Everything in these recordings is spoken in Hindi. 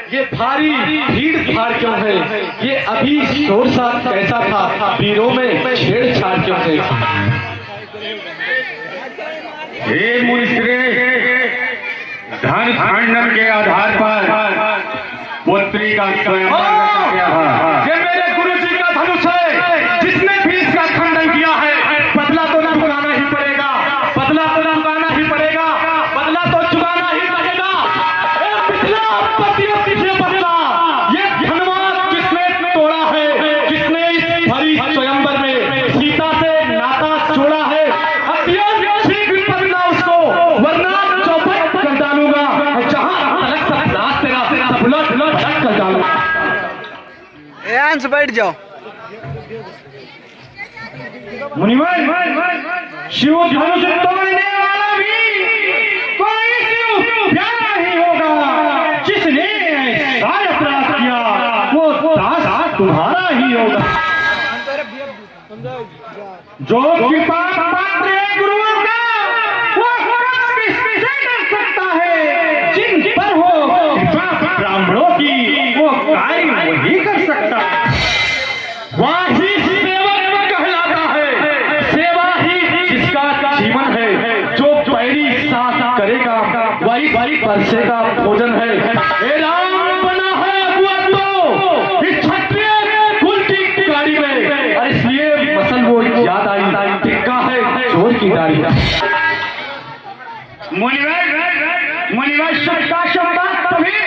ये भारी भीड़ भाड़ क्यों है? ये अभी शोर सा कैसा था? वीरों में छेड़छाड़ क्यों है? हे मुनिश्रेष्ठ, धन खंडन के आधार पर पुत्री का स्वयं किया था। ये मेरे गुरु जी का धनुष है, जिसने भी इसका खंडन किया है। बदला तो ना चुकाना ही पड़ेगा, बदला तो ना चुकाना ही पड़ेगा, बदला तो चुकाना ही पड़ेगा। बदला ये धनवान किसने तोड़ा है? जिसने इस भरी स्वयंवर में सीता से नाता जोड़ा है। शीघ्र बदला उसको, वरना चौपट कर डालूंगा। जहां तलक सब नाच तेरा बुलट भटक कर डालूंगा। अंश बैठ जाओ। मुनिवर, शिव धनुष तोड़ने वाला भी कोई शिव प्यारा ही होगा। जिसने ऐसा अपराध किया वो दास तुम्हारा ही होगा। जो कृपा पात्र है गुरुओं का, वो किससे कर सकता है? जिन पर हो कृपा ब्राह्मणों की, वो कार्य वही कर सकता है। वही सेवक कहलाता है। सेवा ही जिसका जीवन है। जो पैरी साथ करेगा वही परसे का भोजन है। हे राम, बना है अगुआ तो इस क्षत्रिय कुल की गाड़ी में, और इसलिए मसल वो याद आई, टिक्का है चोर की गाड़ी का। मुनिवर सबका शब्द तभी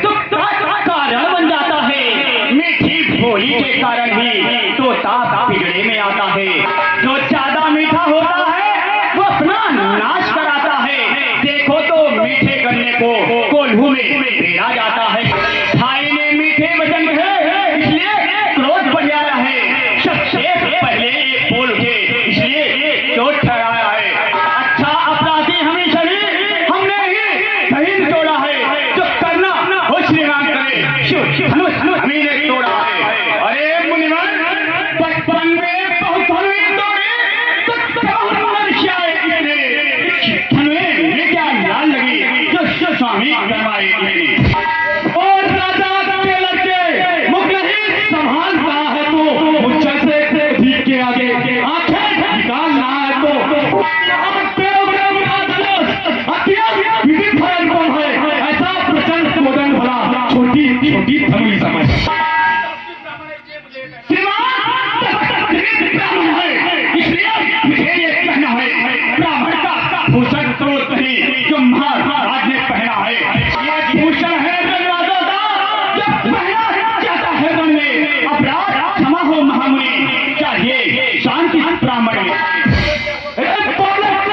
दुख का कारण बन जाता है। मीठी बोली के कारण ही तो ताप बिगड़े में आता है। जो ज्यादा मीठा होता है वो अपना नाश कराता है। देखो तो मीठे गन्ने को कोल्हू में फेरा जाता है। भाई ने मीठे वचन कहे, इसलिए क्रोध बढ़ जाता है। सबसे पहले एक बोल उठे, इसलिए चोट ठहराया है। अच्छा अपराधी हमें सभी, हमने ही दहीन तोड़ा है। जो करना हो श्री राम करे, शिव धनुष हमें ने तोड़ा है। अरे मुनिवर, बचपन में बहुत धनुष तोड़े तो बहुत मनुष्य आए धनुष क्या लाल लगी जो स्वामी करवाए इतने। और राजा के लड़के मुख नहीं संभालता है तो मुझसे से ठीक के आगे आंखें निकालना है तो ऐसा प्रचंड मोदन भरा छोटी छोटी धनुष समझ भूषण स्रोत नहीं जो महाराज ने पहना है। ये भूषण है रंगराजों का, जब पहना जाता है वन में। अपराध क्षमा हो महामुनि, चाहिए शांति ब्राह्मण में।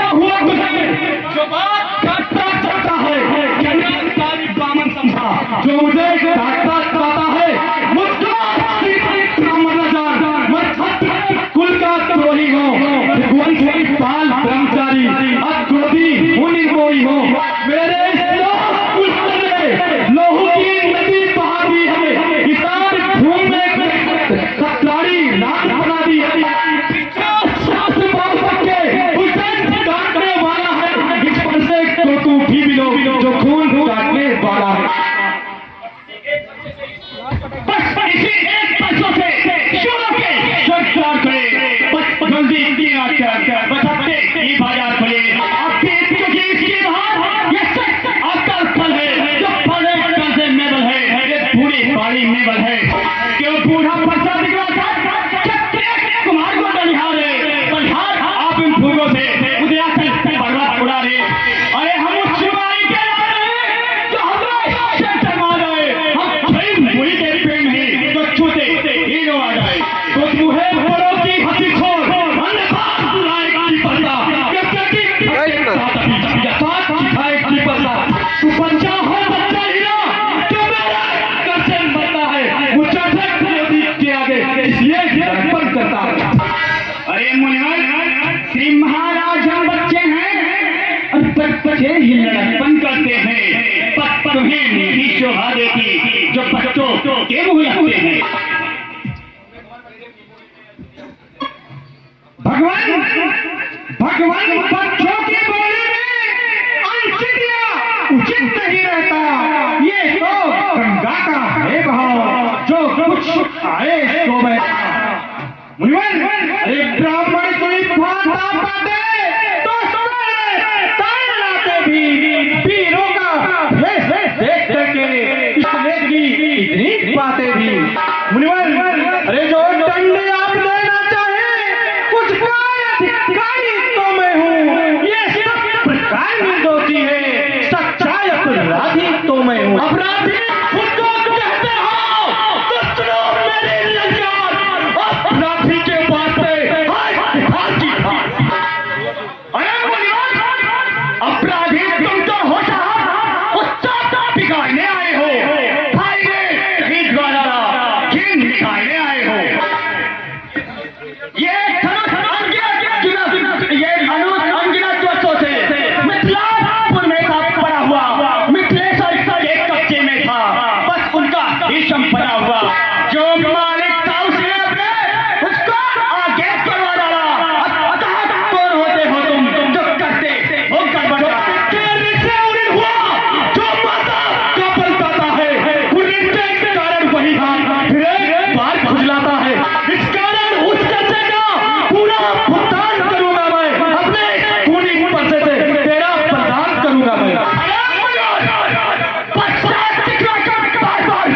हुआ जो बात काटता चाहता है, कल्याणकारी ब्राह्मण समझा। जो मुझे काटता चाहता है, मुझको ब्राह्मण नजार, मैं छत्र कुल का द्रोही हूँ। भगवंत पाल ब्रह्मचारी अक्रोधी मुनि कोई हो। मेरे लोहू की नदी बहा दी है। किसान भूमि में सतलाड़ी नाक बना दी है। शास्त्र बोल सके उसे काटने वाला है। इस पर से तो तू भी मिलो जो खून काटने वाला है। बस इसी एक पैसों से शुरू के सरकार करे, बस जल्दी तीन आकर बचाते ही बाजार खुले। आपके इसकी बाहर ये अक्कल फल है जो फले कल से मेबल है। ये बूढ़ी बाड़ी मेबल है क्यों बूढ़ा पर्चा दिखा था कुमार को बलिहार आप इन फूलों से मुझे आकर बर्बाद उड़ा रहे। अरे हम उस शिवाई के जो हमारे शंकर मार रहे, हम सही बुरी के पेड़ नहीं जो छूते हीरो आ जाए। तो मुहे भोरों की हंसी खोल तू बच्चा हो, बच्चा हीरा जो मेरा कर्तन बनता है। मुझे के आगे इसलिए अर्पण करता है। अरे मुनिवर, श्री महाराज हम बच्चे हैं और बच्चे ही लड़कपन करते हैं। पत तुम्हें मीठी शोभा देती जो बच्चों के मुंह लगते हैं। भगवान बच्चों की बोली में उचित नहीं रहता। ये तो आए सो बैठा। मुनिवर, अरे ब्राह्मण कोई भाता पाते तो ताड़ लाते भी पीरों का भेष देख करके इसने की इतनी बातें भी। मुनिवर, अरे जो दंड आप देना चाहे उसका अधिकारी तो मैं हूँ, ये सब प्रकार निर्दोषी है, सच्चा अपराधी तो मैं हूँ। अपराधी खुद को कहते हो तो सुनो मेरे ललकार, अपराधी के वास्ते हाथ की हाथ। अरे मुनिवर, अपराधी तुम तो हो साहब, उसका बिगाड़ने आए हो, फायदे नहीं द्वारा किन निकालने आए हो। ये अनगिनत वर्षों से मिथिलापुर में था पड़ा हुआ, मिथिलेश्वर एक कब्जे में था, बस उनका भीषम पड़ा हुआ। जो मालिक था उसने अपने उसको आगे करवा डाला। अतः कौन होते हो तुम जो करते हो गड़बड़ से उड़िन हुआ, जो माता का बल पाता है उड़िन के कारण वही हाथ फिर एक बार खुजलाता है। इस कारण उस कर्जे का पूरा भुगतान करूंगा मैं, अपने खूनी पैसे से तेरा प्रदान करूंगा मैं। पश्चात दिखलाकर बार-बार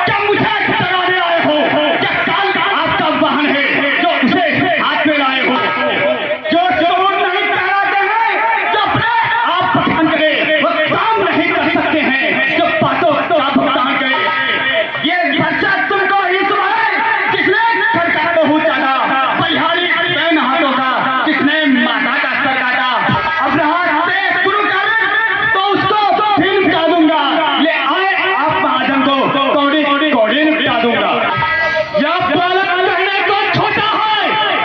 क्या मुझे डराने आए हो? क्या काल आपका वाहन है जो उसे हाथ में लाए हो? जो चोर नहीं कराते हैं, जो अपने आप भुगतान करे, वो काम नहीं कर सकते हैं जो बातों का भुगतान करे। ये खर्चा तुमको ही सुना है जिसने खर्चा बहुत ज्यादा बलिहारी पैन हाथों का, जिसने माता का सर काटा। अब रहा से गुरु कारण तो उसको फिर निपटा दूंगा। ले आए आप महाजन को कौड़ी निपटा दूंगा। यह बालक कहने को छोटा है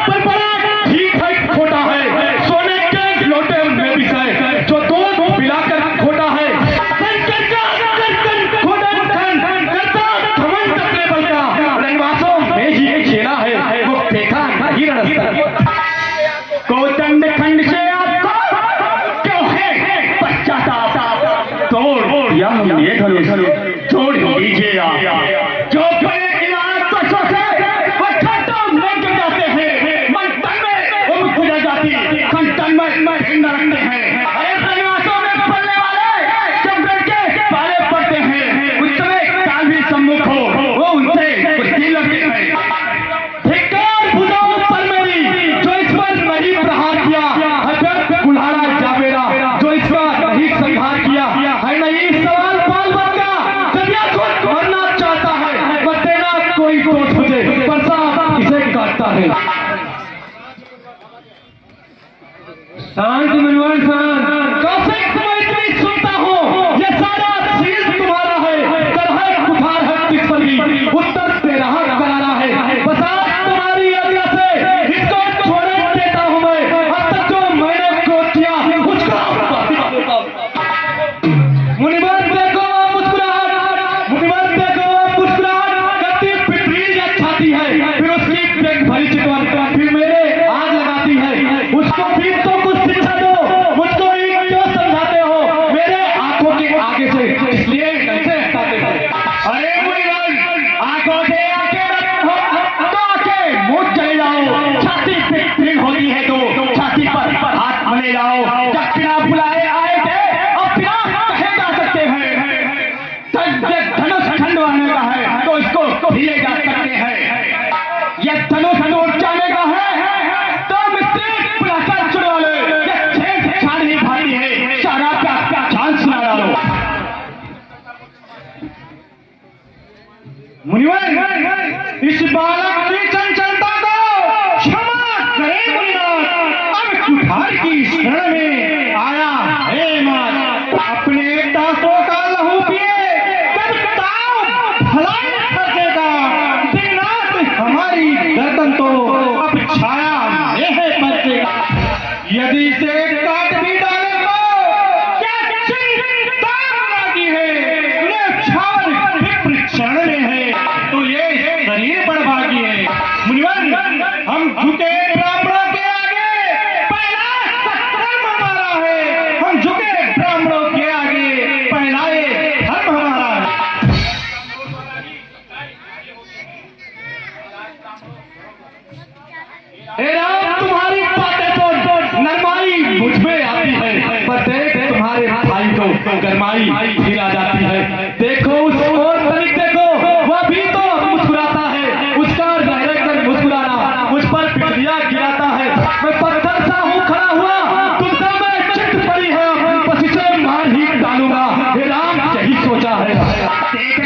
पर बड़ा ठीक है खोटा है। सोने के लोटे में भी है जो दूध पिलाकर खोटा है। संकट का गर्दन खोटा करता घमंड अपने बल का, रंगवासों में ही खेला है वो देखा नहीं रस्ता। कोदंड खंड से आपको क्यों है पश्चाताप? तोड़ ये छोड़ दीजिए आप। जो बड़े इलाज को सोचे वो खंडों में गिर जाते हैं, मन तन में उम्र गुजर जाती, खंड तन में भिन्न रखते हैं। अरे प्रयासों में पड़ने वाले जब लड़के पाले पड़ते हैं, उस समय काल भी सम्मुख हो वो उनसे कुश्ती लड़ते हैं। धिक्कार भुजाओं पर मेरी जो इस पर नहीं प्रहार किया, हजरत कुल्हाड़ा जावेरा जो इस पर नहीं संहार किया है। नहीं सवाल पाल बन का कन्या को मरना चाहता है, पर देना कोई दोष मुझे परसा इसे काटता है। शांत मनोहर शांत, काफी समय से सुनता हूँ ये सारा सील तुम्हारा है, तरह कुठार है किस पर भी उत्तर दे रहा करारा है। बस आज तुम्हारी आज्ञा से इसको छोड़ देता हूँ मैं। अब तक जो मैंने को किया उसको मुनिवर देखो मुस्कुराहट, मुनिवर देखो मुस्कुराहट करती पिपरी या छाती है, फिर उसकी पेट भरी चितवन फिर मेरे आग लगाती है। उसको भी तो कुछ शिक्षा दो, मुझको ही क्यों समझाते हो मेरे आंखों के आगे से, इसलिए कैसे हटाते हो? अरे मुनिवर, आंखों से आके तो आके मुंह चले जाओ, छाती पिपरी होती है तो छाती पर हाथ मले जाओ। जब बिना बुलाए आए थे और बिना कहे जा सकते हैं, धनुष खंडवाने का है तो इसको ढीले जा सकते हैं। यह धनुष उड़ जाने का है तो मिस्त्री बुलाकर छुड़वा लो। यह छेद छाड़ ही भाती है, सारा क्या चांस ना डालो। मुनिवर, इस बालक की चंचलता को क्षमा करें मुनिनाथ। अब कुठार की शरण में आया हे मात, अपने दासों का लहू पिए कब ताव भलाई खर्चेगा। दिनरात हमारी गर्दन तो अब छाया यह बचेगा। यदि इसे काट भी डाले तो क्या चिंता लगी है, छावर विप्र चरण में है तो ये शरीर बड़भागी है। मुनिवर, हम झुके ब्राह्मणों के आगे, पहला सत्कर्म हमारा है। हम झुके ब्राह्मणों के आगे, पहला ये धर्म हमारा है। शर्माई फिर आ जाती है। देखो उस और तनिक देखो, वह भी तो मुस्कुराता है, उसका रह रहकर मुस्कुराना मुझ पर पिटलियां गिराता है। मैं पत्थर सा हूँ खड़ा हुआ, तुमसे मैं चित पड़ी है, बस इसे मार ही डालूंगा। हे राम यही सोचा है।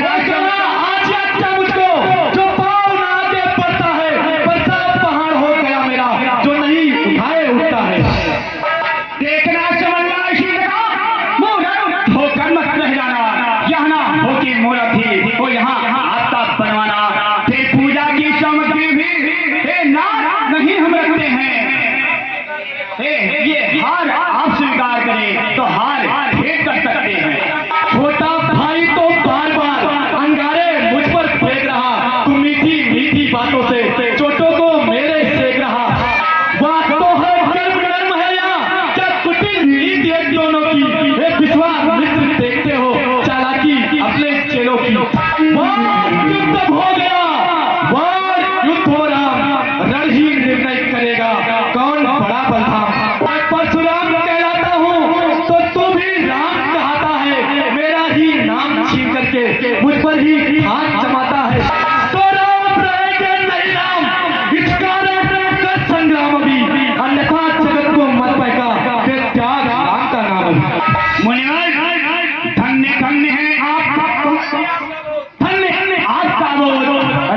आज अच्छा मुझको जो पाँव ना आगे पड़ता है, बरसा पहाड़ हो गया मेरा जो नहीं उठाए उठता है। देखना चमनला इसी जगह मूरत होकर मत रह जाना, यहाँ ना हो की मूरत ही हो यहाँ आता बनवाना। फिर पूजा की सामग्री भी ना नहीं हम रखते हैं। ये हार आप स्वीकार करें तो हार भेंट कर सकते हैं। छोटा भाई तो बार बार अंगारे मुझ पर फेंक रहा, तू मीठी मीठी बातों से चोटों को मेरे सेक रहा। बात तो है गर्म नर्म है यहाँ, क्या कुटिल नीति है दोनों की। हे विश्वास मित्र देखते हो चालाकी अपने चेलों की। वार युद्ध हो गया, वार युद्ध हो रहा, रण ही निर्णय करेगा कौन बड़ा बलधाम। परशुराम कहलाता हूँ तो तू भी राम कहता है, मेरा ही नाम छीन करके मुझ पर ही हाथ जमाता है। तो राम रहेंगे नहीं राम, इस कारण कर संग्राम भी, अन्यथा जगत को मत पाएगा फिर त्याग राम का नाम। मुनिवर धन्य धन्य है आप, धन्य आपका बोल।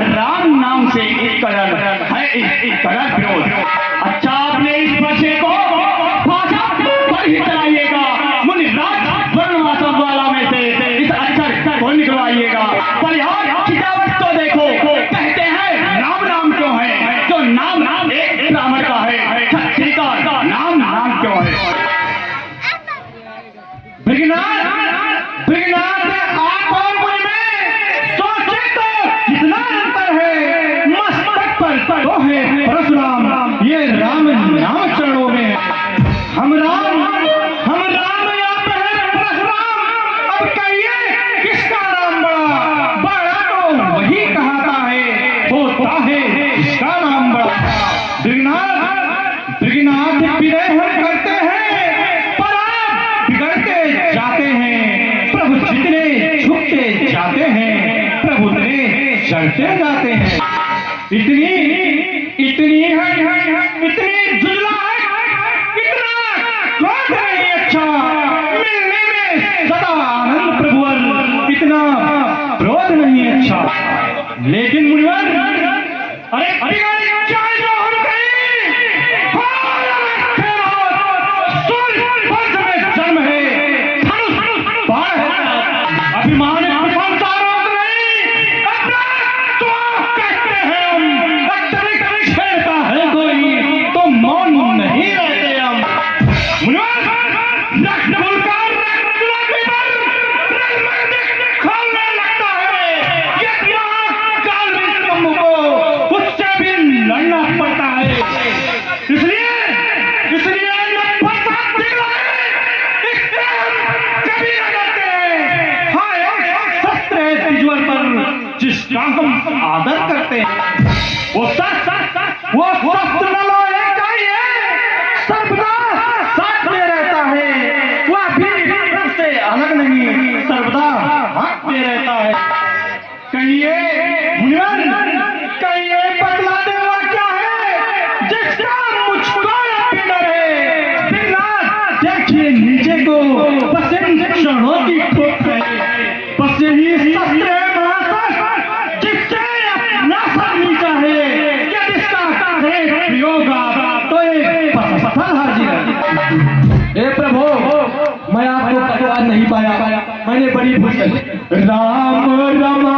राम नाम से इस कदर है, इस कदर विरोध। अच्छा आपने इस बच्चे को भाषा पर ही चलाइएगा। मुनिराज वर्णवासम वाला में से इस अक्षर को निकलवाइएगा। परिहार खिजावट तो देखो, कहते हैं नाम नाम क्यों है, जो नाम एक ब्राह्मण का है, क्षत्रिय का नाम क्यों है। आप और मुझ में सोचे तो कितना अंतर है। मस्तक पर तो है परशुराम, ये राम नाम चरणों में है। हम राम या है परशुराम। अब कहिए किसका नाम बड़ा, बड़ा तो वही कहता है, होता है इसका नाम बड़ा। बिगनाथ विनय हम करते हैं, पर आप बिगड़ते जाते हैं। प्रभु जितने झुकते जाते हैं, प्रभु उतने चढ़ते जाते हैं। इतनी जुलला है, इतना क्रोध नहीं अच्छा, मिलने में सदा आनंद प्रभुवर, इतना क्रोध नहीं अच्छा। लेकिन मुनिवर अरे चाहे जो हम कहें, जन्म है बाण है, अभिमान संसारों नहीं, तो कहते हैं हम अत्यधिक छेड़ता है कोई तो मौन नहीं रहते हम। खोलने लगता है, ये काल में तुम को उससे भी लड़ना पड़ता है। इसलिए जिसका हम आदर करते हैं, वो शस्त्र न लोहेगा ये, सर्वदा साथ में रहता है। वह भी सबसे अलग नहीं, सर्वदा हाथ में रहता है। कहिए बदला देवा क्या है, जिसका मुझको अपने डर है। बिगनाथ देखिए नीचे को, बस इन क्षणों की ठोक है, बस यही शस्त्र है जिससे अपना सर नीचा है। यदि इसका प्रयोग तो एक पत्थर हाजिर है। हे प्रभु, मैं आपको पकड़ नहीं पाया, मैंने बड़ी भूल। राम रमा